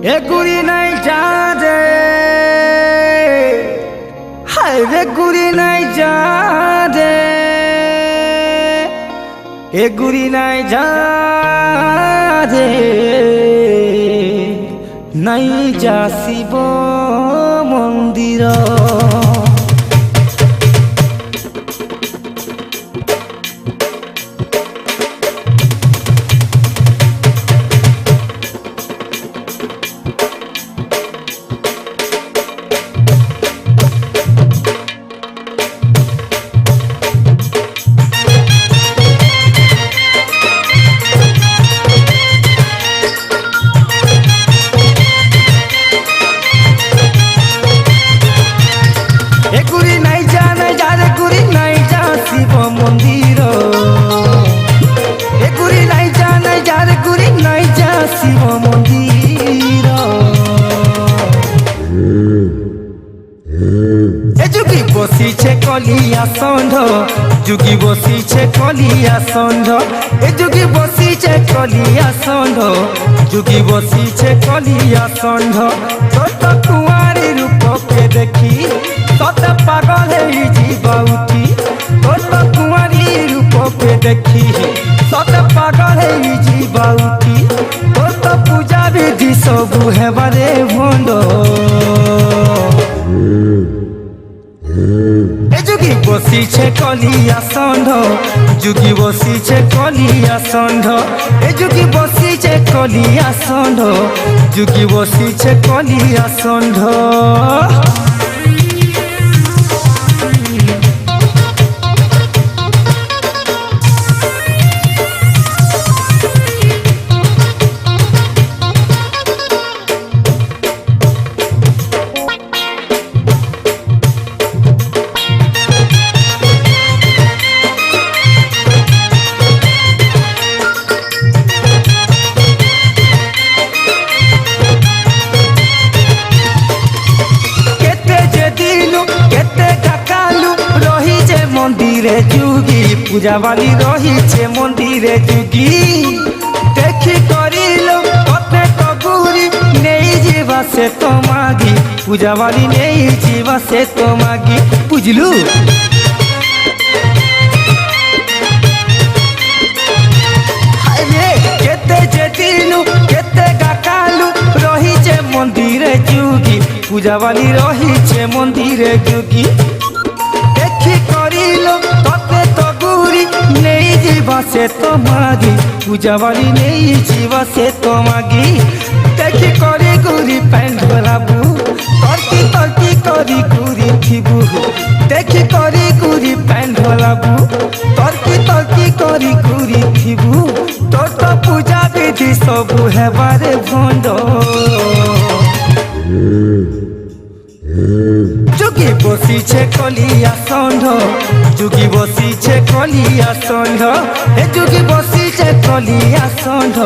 এ গুড়ি নাই যা রে, হায় রে গুড়ি নাই যা রে, এ গুড়ি নাই যা রে, নাই যা শিব মন্দির। বসিছে কলিয়া ষণ্ঢ, যুগী বসিছে কলিয়া ষণ্ঢ, এ যুগী বসিছে কলিয়া ষণ্ঢ, যুগী বসিছে কলিয়া ষণ্ঢ। তোর কুঁয়ারি রূপকে দেখি তত পাগল হয়ে ଯିବା উঠি, তোর কুঁয়ারি রূপকে দেখি তত পাগল হয়ে ଯିବା উঠি, তোর পূজা বিধি সবু হেবারে ভণ্ড। এ যুগী বসিছে কলিয়া ষণ্ঢ, যুগী বসিছে কলিয়া ষণ্ঢ, এ যুগী বসিছে কলিয়া ষণ্ঢ, যুগী বসিছে কলিয়া ষণ্ঢ। মন্দিরে যুগী পূজাবালি রহিছে মন্দিরে যুগী, দেখি করিল কতে কগুরি নেই ଯିବା সে তো মাগি, পূজাবালি নেই ଯିବା সে তো মাগি, বুঝলু? কেতে যেতিলু কেতে গাকালু রহিছে মন্দিরে যুগী, পূজাবালি রহিছে মন্দিরে যুগী, দেখি করিল ততে তো গুরি নেই ଯିବା সে তো মাগি, পূজাবালি নেই ଯିବା সে তো মাগি, দেখি করি গুরি প্যান্ট ভরাবু তর্কি তর্কি করি গুরি থিবু, দেখি করি গুরি প্যান্ট ভরাবু তর্কি তর্কি করি গুরি থিবু, তোর তো পূজা বিধি সবু হেবারে ভণ্ড। যুগী বসিছে কলিয়া ষণ্ঢ, যুগী বসিছে কলিয়া ষণ্ঢ, এ যুগী বসিছে কলিয়া ষণ্ঢ,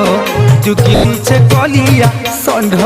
যুগী বসিছে কলিয়া ষণ্ঢ।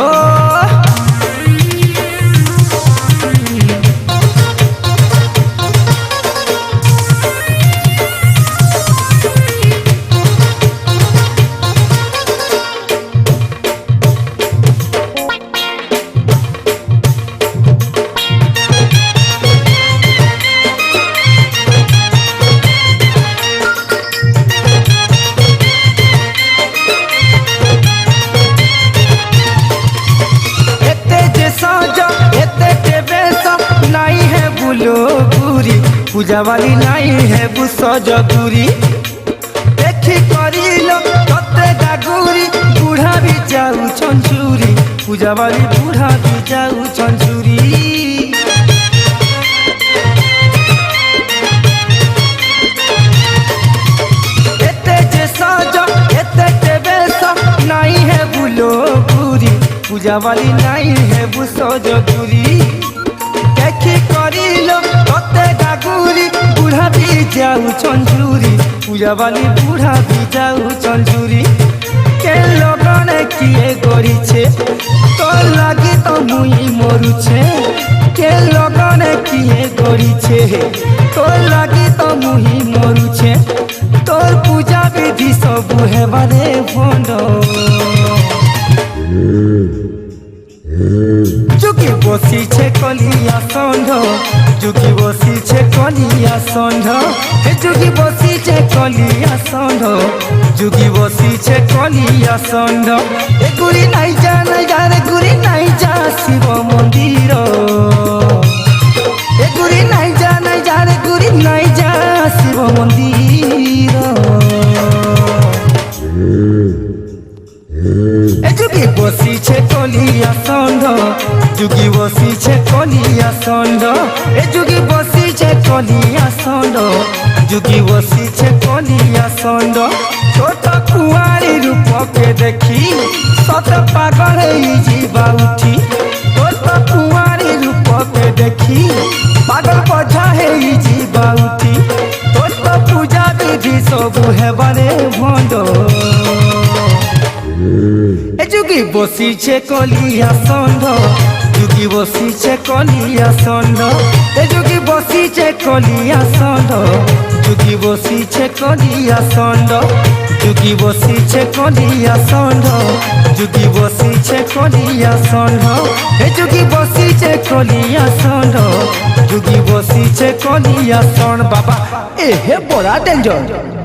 পূজাবালি নাই হেবু সজগুরি, দেখি করিল ততে গাগুরি বুড়া বি যাউছন চুরি, পূজাবালি বুড়া বি যাউছন চুরি। এতে যে সজ এতে তে বেশ নাই হেবু লোগুরি, পূজাবালি নাই হেবু সজগুরি, দেখি করিল ততে গাগুরি বুড়া বি যাউছন চুরি, পূজাবালি বুড়া বি যাউছন চুরি। কে লগনে কিয়ে গড়িছে তোর লাগি তো মুই মরুছে, কে লগনে কিয়ে গড়িছে তোর লাগি তো মুই মরুছে, তোর পূজা বিধি সবু হেবারে ভণ্ড। যুগি বসিছে কলিয়া ষণ্ঢ যুগি বসিছে কলিয়া ষণ্ঢ হে যুগি বসিছে কলিয়া ষণ্ঢ যুগি বসিছে কলিয়া ষণ্ঢ এ গুরি নাই যা রে গুরি নাই যা শিব মন্দির এ গুরি নাই যা রে গুরি নাই যা শিব মন্দির এ যুগি বসিছে কলিয়া ষণ্ঢ যুগি বসিছে কলিয়া ষণ্ঢ এ যুগি বসিছে কলিয়া ষণ্ঢ যুগি বসিছে কলিয়া ষণ্ঢ ছোট কুয়ারি রূপকে দেখি সত পাগল হইযিবা উঠি ছোট কুয়ারি রূপকে দেখি পাগল বোঝা হইযিবা উঠি তোর তো পূজা বিধি সবু হেবারে ভণ্ড এ যুগি বসিছে কলিয়া ষণ্ঢ যুগি বসিছে কলিয়া ষণ্ঢ এ যুগি বসিছে কলিয়া ষণ্ঢ যুগি বসিছে কলিয়া ষণ্ঢ যুগি বসিছে কলিয়া ষণ্ঢ যুগি বসিছে কলিয়া ষণ্ঢ এ যুগি বসিছে কলিয়া ষণ্ঢ যুগি বসিছে কলিয়া ষণ্ঢ বাবা এ হে বড়া ডেঞ্জর